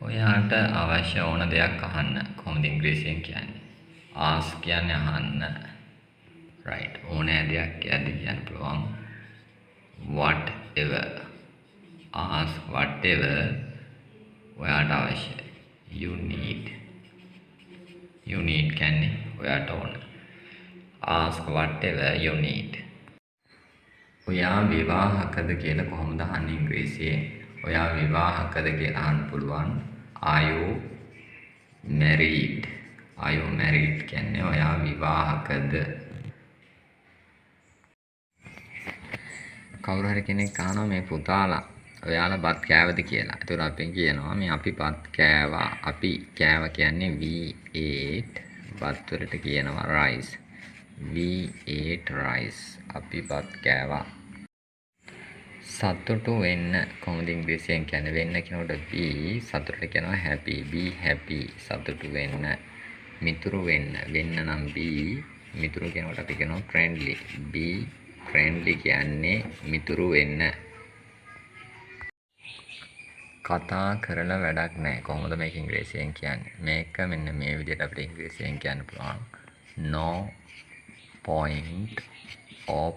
ඔයාට අවශ්‍ය ඕන දෙයක් අහන්න කොහොමද ඉංග්‍රීසියෙන් කියන්නේ? ask කියන්නේ අහන්න. right. ඕනෑ දෙයක් කියද්දි කියන්න පුළුවන් whatever. ask whatever ඔයාට අවශ්‍යයි. you need කියන්නේ ඔයාට ඕන. ask whatever you need. ඔයා විවාහකද කියලා කොහොමද අහන්නේ ඉංග්‍රීසියෙන්? ඔයා විවාහකද කියලා අහන්න පුළුවන් are you married? are you married කියන්නේ ඔයා විවාහකද? කවුරු හරි කෙනෙක් අහනවා මේ පුතාලා ඔයාලා බත් කෑවද කියලා. ඒතකොට අපි කියනවා මේ අපි බත් කෑවා. අපි කෑවා කියන්නේ we ate. බත් වලට කියනවා rice. we ate rice. අපි බත් කෑවා. සතුටු වෙන්න කොහොමද ඉංග්‍රීසියෙන් කියන්නේ? වෙන්න කියනකොට be, සතුටට කියනවා happy. be happy. සතුටු වෙන්න. මිතුරු වෙන්න. වෙන්න නම් be. මිතුරු කියනකොට අපි කියනවා friendly. be friendly කියන්නේ මිතුරු වෙන්න. කතා කරලා වැඩක් නැහැ. කොහොමද මේක ඉංග්‍රීසියෙන් කියන්නේ? මේක මෙන්න මේ විදිහට අපිට ඉංග්‍රීසියෙන් කියන්න පුළුවන්. no point of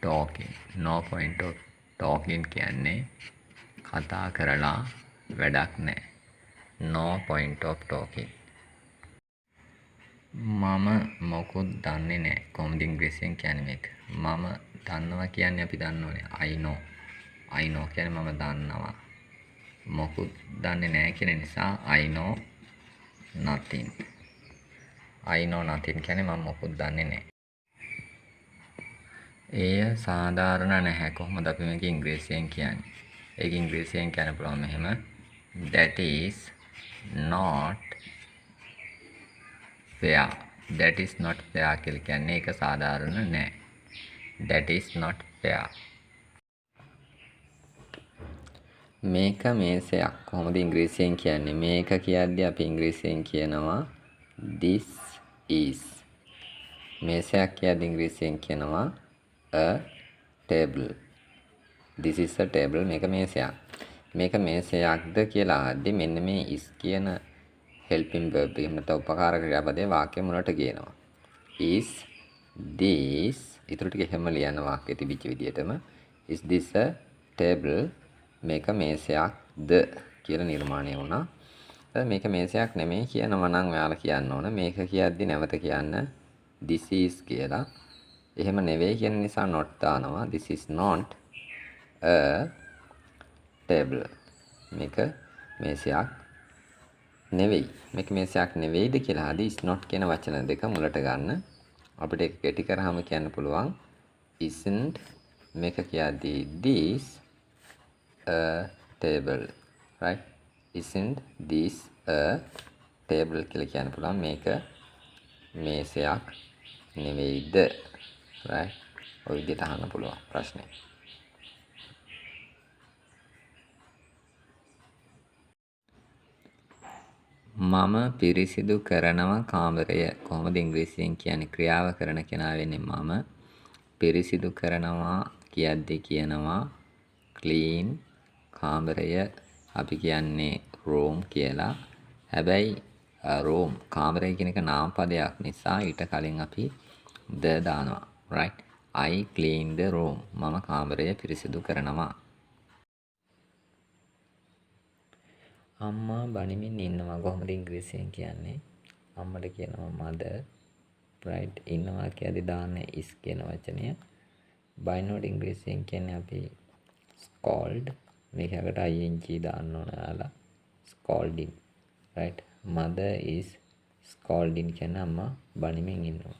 talking. no point of talking කියන්නේ කතා කරලා වැඩක් නැහැ. no point of talking. මම මොකුත් දන්නේ නැහැ. කොහොමද ඉංග්‍රීසියෙන් කියන්නේ මේක? මම දන්නවා කියන්නේ අපි දන්නවනේ I know. I know කියන්නේ මම දන්නවා. මොකුත් දන්නේ නැහැ කියන නිසා I know nothing. I know nothing කියන්නේ මම මොකුත් දන්නේ නැහැ. එය සාධාරණ නැහැ. කොහොමද අපි මේක ඉංග්‍රීසියෙන් කියන්නේ? ඒක ඉංග්‍රීසියෙන් කියන්න පුළුවන් මෙහෙම. That is not fair. That is not fair කියලා කියන්නේ ඒක සාධාරණ නැහැ. That is not fair. මේක මේසයක්. කොහොමද ඉංග්‍රීසියෙන් කියන්නේ? මේක කියද්දී අපි ඉංග්‍රීසියෙන් කියනවා this is. මේසයක් කියද්දී ඉංග්‍රීසියෙන් කියනවා a table. This is a table. මේක මේසයක්. මේක මේසයක්ද කියලා අහද්දී මෙන්න මේ is කියන helping verb එක නැත්නම් උපකාර ක්‍රියාපදයේ වාක්‍ය මුලට ගේනවා. is this ඊටු ටික හැම ලියන වාක්‍යය තිබිච්ච විදිහටම is this a table? මේක මේසයක්ද කියලා නිර්මාණය වුණා. මේක මේසයක් නෙමෙයි කියනවා නම් ඔයාලා කියන්න ඕන. මේක කියද්දි නැවත කියන්න this is කියලා. එහෙම නෙවෙයි කියන නිසා not දානවා. This is not a table. මේක මේසයක් නෙවෙයි. මේක මේසයක් නෙවෙයිද කියලා හරි is not කියන වචන දෙක මුලට ගන්න. අපිට ඒක කෙටි කරාම කියන්න පුළුවන් isn't මේක කියද්දී this a table, right? Isn't this a table කියලා කියන්න පුළුවන්. මේක මේසයක් නෙවෙයිද, right? ඔය විදිහට අහන්න පුළුවන් ප්‍රශ්නේ. මම පිරිසිදු කරනවා කාමරය. කොහොමද ඉංග්‍රීසියෙන් කියන්නේ? ක්‍රියාව කරන කෙනා වෙන්නේ මම. පිරිසිදු කරනවා කියද්දී කියනවා clean. කාමරය අපි කියන්නේ room කියලා. හැබැයි room කාමරය කියන එක නාම පදයක් නිසා ඊට කලින් අපි the දානවා. right? I clean the room. මම කාමරය පිරිසිදු කරනවා. අම්මා බනිමින් ඉන්නවා. කොහොමද ඉංග්‍රීසියෙන් කියන්නේ? අම්මට කියනවා mother. right? ඉන්නවා කියද්දී දාන්න is කියන වචනය. බයිනෝඩ් ඉංග්‍රීසියෙන් කියන්නේ අපි scold. මේකකට ing දාන්න ඕන යාලා. scolding. right? mother is scolding කියන්නේ අම්මා බනිමින් ඉන්නවා.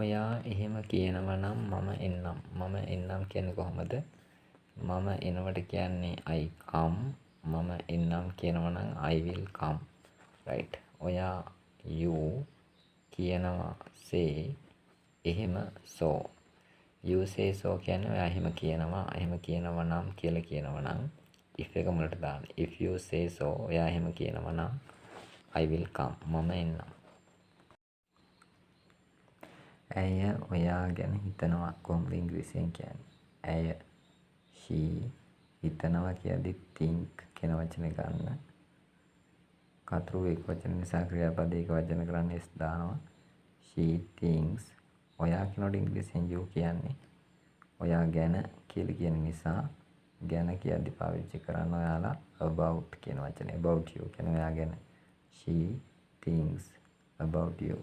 ඔයා එහෙම කියනවා නම් මම එන්නම්. මම එන්නම් කියන්නේ කොහොමද? මම එනවට කියන්නේ I come. මම එන්නම් කියනවා නම් I will come. right? ඔයා you කියනවා say. එහෙම so. you say so කියන්නේ ඔයා එහෙම කියනවා. එහෙම කියනවා නම් කියලා කියනවා නම් if එක මුලට දාන්න. if you say so ඔයා එහෙම කියනවා නම් I will come. මම එන්නම්. ඇය ඔයා ගැන හිතනවා. කොහොමද ඉංග්‍රීසියෙන් කියන්නේ? ඇය she හිතනවා කියද්දි think කියන වචනේ ගන්න. කතරු එක වචන නිසා ක්‍රියාපදේ එක වචන කරන්නේ s දානවා. she thinks. ඔයා කියනකොට ඉංග්‍රීසියෙන් you කියන්නේ ඔයා ගැන කියලා කියන නිසා ගැන කියද්දි පාවිච්චි කරන්න ඔයාලා about කියන වචනේ. about you කියන ඔයා ගැන. she thinks about you.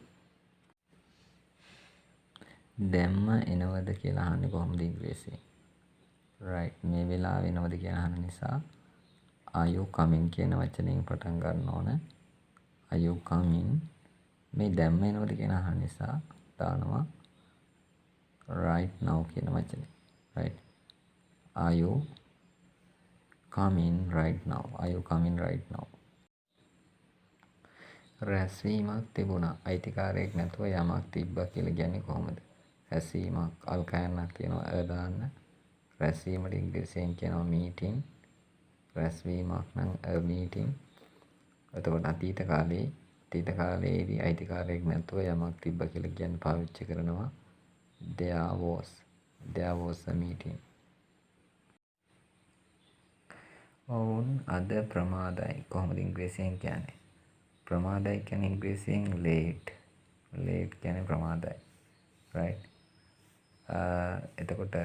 දැම්ම එනවද කියලා අහන්නේ කොහොමද ඉංග්‍රීසියෙන්? right මේ වෙලාව එනවද කියන අහන නිසා are you coming කියන වචනයෙන් පටන් ගන්න ඕන. are you coming මේ දැම්ම එනවද කියන අහන නිසා දානවා right now කියන වචනේ. right are you coming right now? are you coming right now? රැස්වීමක් තිබුණා. අයිතිකාරයෙක් නැතුව යමක් තිබ්බා කියලා කියන්නේ කොහොමද? රැස්වීමක් අල්කයන්ක් තියෙනවා අ දාන්න. රැස්වීමට ඉංග්‍රීසියෙන් කියනවා meeting. රැස්වීමක් නම් a meeting. එතකොට අතීත කාලයේදී අයිතිකාරයෙක් නැතුව යමක් තිබ්බා කියලා කියන්න පාවිච්චි කරනවා there was a meeting. ඔවුන් අද ප්‍රමාදයි. කොහොමද ඉංග්‍රීසියෙන් කියන්නේ? ප්‍රමාදයි කියන්නේ ඉංග්‍රීසියෙන් late කියන්නේ ප්‍රමාදයි. right එතකොට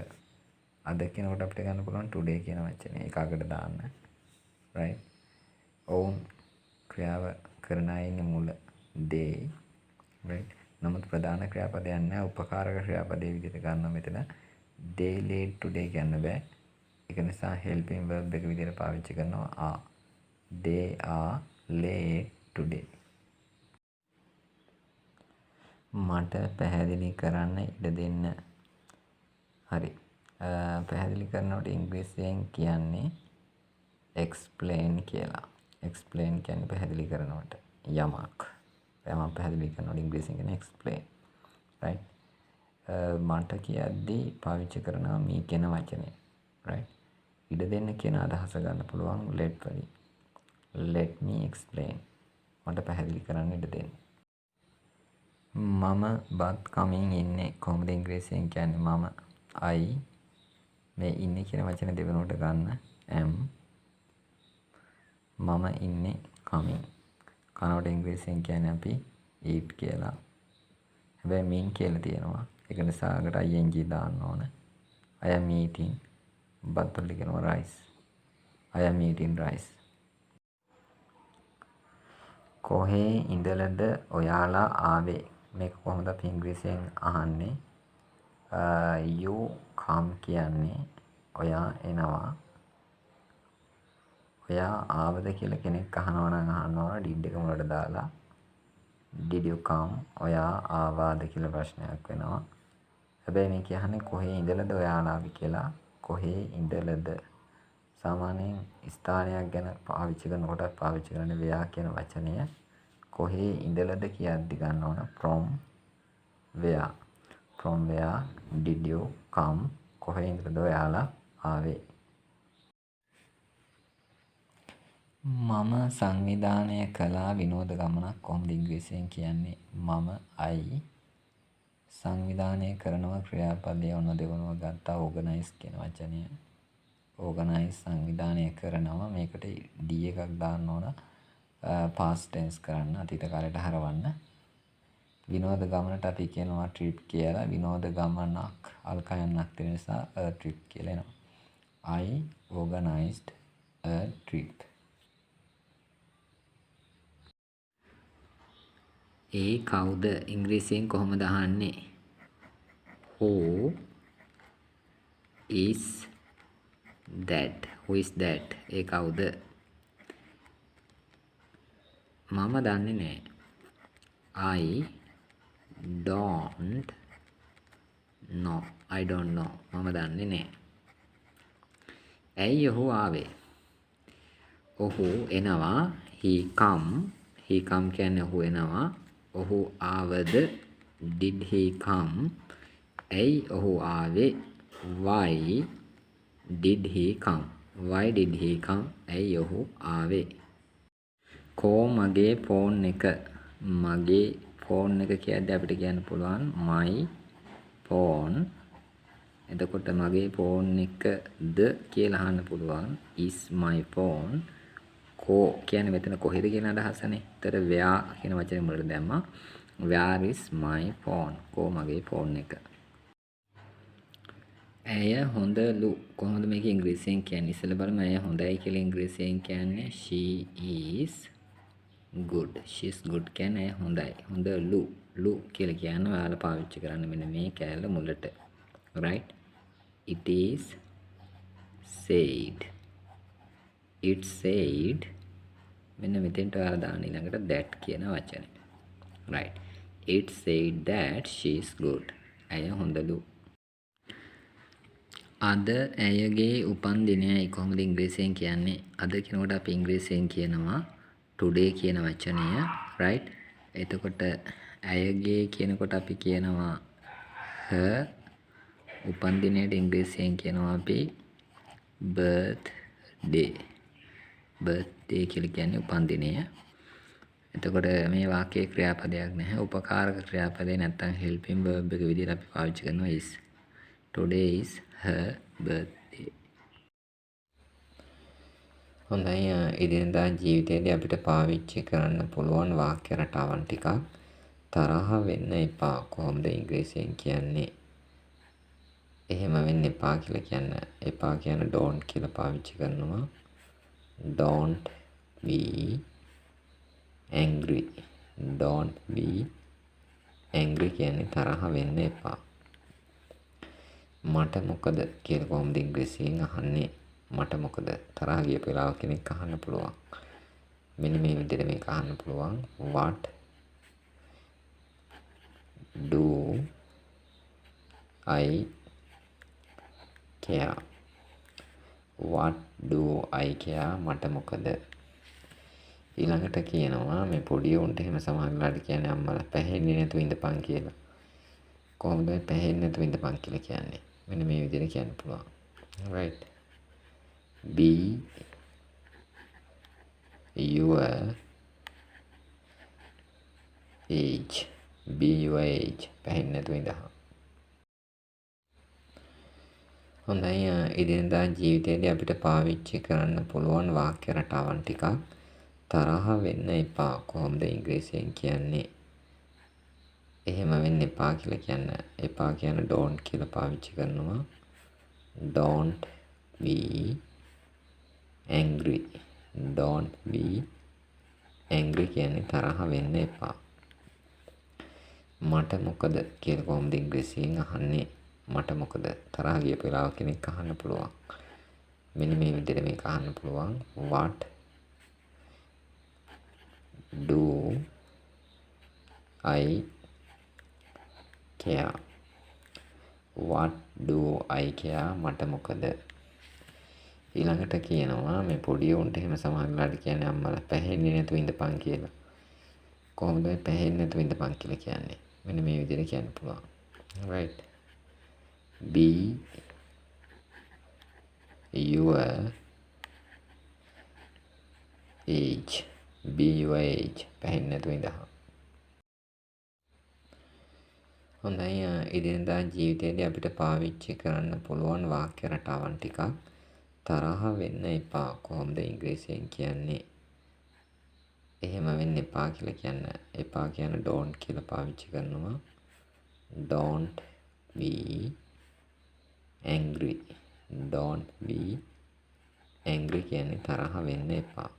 අද කියනකොට අපිට ගන්න පුළුවන් today කියන වචනේ එකකට දාන්න. right ඔවුන් ක්‍රියාව කරන අය ඉන්නේ මුල they. right නමුත් ප්‍රධාන ක්‍රියාපදයක් නැහැ. උපකාරක ක්‍රියාපදයේ විදිහට ගන්න මෙතන they late today කියන්න බෑ. ඒක නිසා helping verb එක විදිහට පාවිච්චි කරනවා are. they are late today. මට පැහැදිලි කරන්න ඉඩ දෙන්න. හරි. පැහැදිලි කරනකොට ඉංග්‍රීසියෙන් කියන්නේ explain කියලා. explain කියන්නේ පැහැදිලි කරනකොට යමක් පැහැදිලි කරනකොට ඉංග්‍රීසියෙන් කියන්නේ explain. right මට කියද්දී පාවිච්චි කරනවා me කියන වචනේ. right ඉඩ දෙන්න කියන අදහස ගන්න පුළුවන් let වලින්. let me explain. මට පැහැදිලි කරන්න ඉඩ දෙන්න. මම බත් කමින් ඉන්නේ. කොහොමද ඉංග්‍රීසියෙන් කියන්නේ මම I මේ ඉන්නේ කියන වචන දෙවෙනුවට ගන්න am. මම ඉන්නේ coming. කනවට ඉංග්‍රීසියෙන් කියන්නේ අපි eat කියලා. හැබැයි mean කියලා තියෙනවා. ඒක නිසා අකට ing දාන්න ඕන. I am eating. බත් වලට කියනවා rice. I am eating rice. කොහේ ඉඳලද ඔයාලා ආවේ? මේක කොහොමද අපි ඉංග්‍රීසියෙන් අහන්නේ? you come කියන්නේ ඔයා එනවා. ඔයා ආවද කියලා කෙනෙක් අහනවා නම් අහනවා did එක මුලට දාලා did you come? ඔයා ආවාද කියලා ප්‍රශ්නයක් වෙනවා. හැබැයි මේ කියන්නේ කොහේ ඉඳලද ඔයාලා ආවේ කියලා. කොහේ ඉඳලද සාමාන්‍යයෙන් ස්ථානයක් ගැන පාවිච්චි කරනකොට පාවිච්චි කරන්නේ where කියන වචනය. කොහේ ඉඳලද කියද්දි ගන්න ඕන from where. from where did you come? කොහේ ඉඳලද ඔයාලා ආවේ? මම සංවිධානය කළා විනෝද ගමනක්. කොහොමද ඉංග්‍රීසියෙන් කියන්නේ? මම I සංවිධානය කරනවා ක්‍රියාපදයේ ඔන්න දෙවනුව ගත්තා organize කියන වචනය. organize සංවිධානය කරනවා. මේකට d එකක් දාන්න ඕන past tense කරන්න අතීත කාලයට හරවන්න. විනෝද ගමනට අපි කියනවා trip කියලා. විනෝද ගමනක් අල්කයන්ක් තියෙන නිසා a trip කියලා එනවා. I organized a trip. ඒ කවුද ඉංග්‍රීසියෙන් කොහොමද අහන්නේ? who is that? who is that? ඒ කවුද? මම දන්නේ නැහැ. I don't know. I don't know. මම දන්නේ නැහැ. ඇයි ඔහු ආවේ? ඔහු එනවා. he come කියන්නේ ඔහු එනවා. ඔහු ආවද? did he come? ඇයි ඔහු ආවේ? why did he come? ඇයි ඔහු ආවේ? කෝ මගේ ෆෝන් එක? මගේ ෆෝන් එක කියද්දී අපිට කියන්න පුළුවන් my phone. එතකොට මගේ ෆෝන් එකද කියලා අහන්න පුළුවන්. is my phone. කෝ කියන්නේ මෙතන කොහෙද කියන අදහසනේ. ඒතර where කියන වචනේ මුලට දැම්මා. where is my phone? කෝ මගේ ෆෝන් එක. ඇය හොඳලු. කොහොමද මේක ඉංග්‍රීසියෙන් කියන්නේ? ඉස්සෙල්ලා බලමු ඇය හොඳයි කියලා ඉංග්‍රීසියෙන් කියන්නේ she is good. she is good කියන්නේ ඇය හොඳයි. හොඳලු. ලු කියලා කියන්නේ ඔයාලා පාවිච්චි කරන්න මෙන්න මේ කෑල්ල මුලට. right? it is said. it said මෙන්න මෙතෙන්ට ඔයාලා දාන්න ඊළඟට that කියන වචනේ. right? it said that she is good. ඇය හොඳලු. අද ඇයගේ උපන්දිනයයි කොහොමද ඉංග්‍රීසියෙන් කියන්නේ? අද කියනකොට අපි ඉංග්‍රීසියෙන් කියනවා today කියන වචනය. right? එතකොට ඇයගේ කියනකොට අපි කියනවා her. උපන්දිනයට ඉංග්‍රීසියෙන් කියනවා අපි birthday. birthday කියලා කියන්නේ උපන්දිනය. එතකොට මේ වාක්‍යයේ ක්‍රියාපදයක් නැහැ. උපකාරක ක්‍රියාපදේ නැත්නම් helping verb එක විදිහට අපි පාවිච්චි කරනවා is. today is her birthday. හොඳයි, එදිනදා ජීවිතයේදී අපිට පාවිච්චි කරන්න පුළුවන් වාක්‍ය රටාවන් ටිකක්. තරහ වෙන්න එපා කොහොමද ඉංග්‍රීසියෙන් කියන්නේ? එහෙම වෙන්න එපා කියලා කියන්න එපා කියන don't කියලා පාවිච්චි කරනවා. don't be angry. don't be angry කියන්නේ තරහ වෙන්න එපා. මට මොකද කියලා කොහොමද ඉංග්‍රීසියෙන් අහන්නේ? මට මොකද තරහ ගියපු වෙලාව කෙනෙක් අහන්න පුළුවන්. මෙන්න මේ විදිහට මේක අහන්න පුළුවන්. what do I care? what do I care? මට මොකද? ඊළඟට කියනවා මේ පොඩි උන්ට එහෙම සමහර වෙලාවට කියන්නේ අම්මලා පැහැෙන්නේ නැතුව ඉඳපන් කියලා. කොහොමද පැහැෙන්නේ නැතුව ඉඳපන් කියලා කියන්නේ? මෙන්න මේ විදිහට කියන්න පුළුවන්. right? be your age. be your age. පැහැෙන්නේ නැතුව ඉඳහන්. හොඳයි, එදිනදා ජීවිතයේදී අපිට පාවිච්චි කරන්න පුළුවන් වාක්‍ය රටාවන් ටිකක්. තරහ වෙන්න එපා කොහොමද ඉංග්‍රීසියෙන් කියන්නේ? එහෙම වෙන්න එපා කියලා කියන්න එපා කියන don't කියලා පාවිච්චි කරනවා. don't be angry. don't be angry කියන්නේ තරහ වෙන්න එපා. මට මොකද කියලා කොහොමද ඉංග්‍රීසියෙන් අහන්නේ? මට මොකද තරහ ගියපු වෙලාව කෙනෙක් අහන්න පුළුවන්. මෙන්න මේ විදිහට මේක අහන්න පුළුවන්. what do I care? what do I care? මට මොකද? ඊළඟට කියනවා මේ පොඩි උන්ට එහෙම සමහර වෙලාවට කියන්නේ අම්මලා පැහැෙන්නේ නැතුව ඉඳපන් කියලා. කොහොමද පැහැෙන්නේ නැතුව ඉඳපන් කියලා කියන්නේ? මෙන්න මේ විදිහට කියන්න පුළුවන්. right? be your age. be your age. පැහැෙන්නේ නැතුව ඉඳහන්. හොඳයි, එදිනදා ජීවිතයේදී අපිට පාවිච්චි කරන්න පුළුවන් වාක්‍ය රටාවන් ටිකක්. තරහ වෙන්න එපා කොහොමද ඉංග්‍රීසියෙන් කියන්නේ? එහෙම වෙන්න එපා කියලා කියන්න එපා කියන don't කියලා පාවිච්චි කරනවා. don't be angry. don't be angry කියන්නේ තරහ වෙන්න එපා.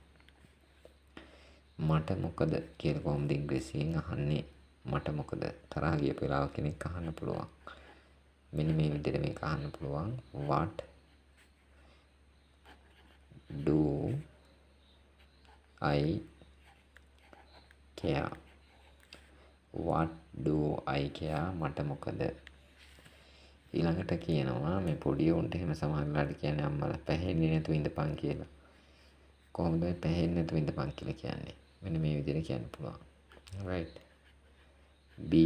මට මොකද කියලා කොහොමද ඉංග්‍රීසියෙන් අහන්නේ? මට මොකද තරහ ගියපු වෙලාව කෙනෙක් අහන්න පුළුවන්. මෙන්න මේ විදිහට මේක අහන්න පුළුවන්. what do I care? what do I care? මට මොකද? ඊළඟට කියනවා මේ පොඩි උන්ට එහෙම සමහර වෙලාවට කියන්නේ අම්මලා පැහැෙන්නේ නැතුව ඉඳපන් කියලා. කොහොමද පැහැෙන්නේ නැතුව ඉඳපන් කියලා කියන්නේ? මෙන්න මේ විදිහට කියන්න පුළුවන්. right? be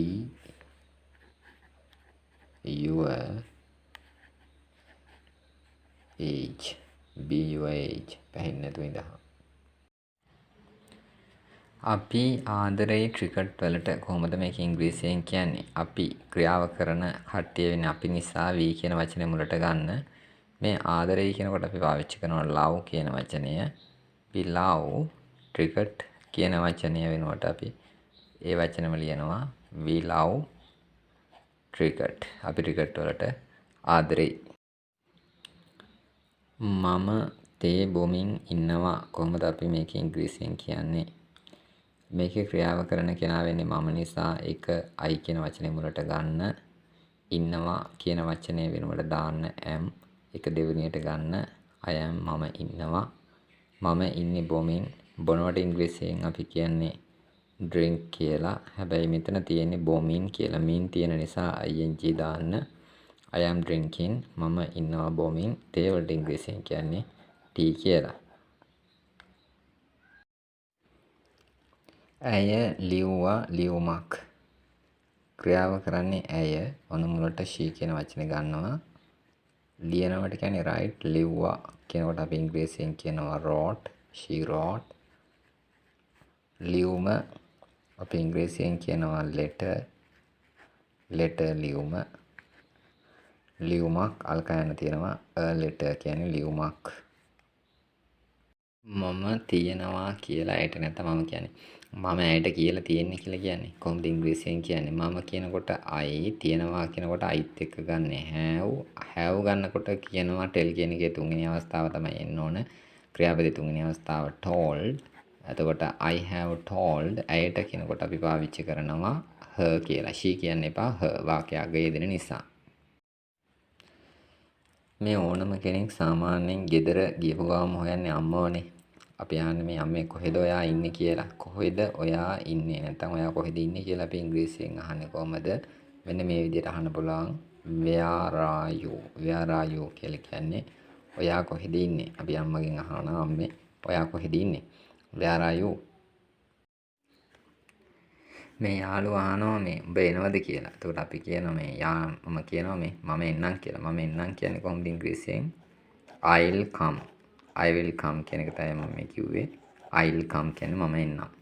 your age. be your age. පැහැෙන්නේ නැතුව ඉඳහන්. අපි ආදරේ ක්‍රිකට් වලට කොහොමද මේක ඉංග්‍රීසියෙන් කියන්නේ? අපි ක්‍රියාව කරන කට්ටිය වෙන්නේ අපි නිසා වී කියන වචනේ මුලට ගන්න. මේ ආදරේ කියනකොට අපි පාවිච්චි කරනවා love කියන වචනය. we love ක්‍රිකට් කියන වචනය වෙනුවට අපි ඒ වචනම ලියනවා we love ක්‍රිකට්. අපි ක්‍රිකට් වලට ආදරෙයි. මම තේ බොමින් ඉන්නවා කොහොමද අපි මේක ඉංග්‍රීසියෙන් කියන්නේ? මේකේ ක්‍රියාව කරන කෙනා වෙන්නේ මම නිසා එක I කියන වචනේ මුලට ගන්න ඉන්නවා කියන වචනේ වෙනුවට දාන්න am එක දෙවෙනියට ගන්න I am මම ඉන්නවා මම ඉන්නේ බොමින් බොනවට ඉංග්‍රීසියෙන් අපි කියන්නේ drink කියලා. හැබැයි මෙතන තියෙන්නේ බොමින් කියලා. මින් තියෙන නිසා ing දාන්න I am drinking මම ඉන්නවා බොමින්. තේ වලට ඉංග්‍රීසියෙන් කියන්නේ tea කියලා. ඇය ලිව්වා ලියුමක්. ක්‍රියාව කරන්නේ ඇය. ඔන්න මුලට she කියන වචනේ ගන්නවා. ලියනවට කියන්නේ write. ලිව්වා කියනකොට අපි ඉංග්‍රීසියෙන් කියනවා wrote. she wrote. ලියුම අපි ඉංග්‍රීසියෙන් කියනවා letter. letter ලියුම. ලියුමක් අල්කයන් තියෙනවා a letter කියන්නේ ලියුමක්. මම තියනවා කියලා ඇයට නැත්නම් මම කියන්නේ මම ඇයට කියලා තියෙන්නේ කියලා කියන්නේ කොහොමද ඉංග්‍රීසියෙන් කියන්නේ? මම කියනකොට I තියනවා කියනකොට Iත් එක්ක ගන්න have ගන්නකොට කියනවා tell කියන එකේ තුන්වෙනි අවස්ථාව තමයි එන්න ඕන. ක්‍රියාපදයේ තුන්වෙනි අවස්ථාව told. එතකොට I have told ඇයට කියනකොට අපි පාවිච්චි කරනවා her කියලා. she කියන්න එපා her වාක්‍යයක් යෙදෙන නිසා. මේ ඕනම කෙනෙක් සාමාන්‍යයෙන් ගෙදර ගියපු ගාම හොයන්නේ අම්මවනේ. අපි අහන්නේ මේ අම්මේ කොහෙද ඔයා ඉන්නේ කියලා. කොහෙද ඔයා ඉන්නේ? නැත්නම් ඔයා කොහෙද ඉන්නේ කියලා අපි ඉංග්‍රීසියෙන් අහන්නේ කොහමද? මෙන්න මේ විදිහට අහන්න පුළුවන්. where are you? where are you කියලා කියන්නේ ඔයා කොහෙද ඉන්නේ? අපි අම්මගෙන් අහනවා අම්මේ ඔයා කොහෙද ඉන්නේ? where are you? මේ යාළුවා අහනවා මේ උඹ එනවද කියලා. එතකොට අපි කියනවා මේ මම කියනවා මේ මම එන්නම් කියලා. මම එන්නම් කියන්නේ කොහොමද ඉංග්‍රීසියෙන්? I'll come. I will come කියන එක තමයි මම කිව්වේ. I'll come කියන්නේ මම එන්නම්.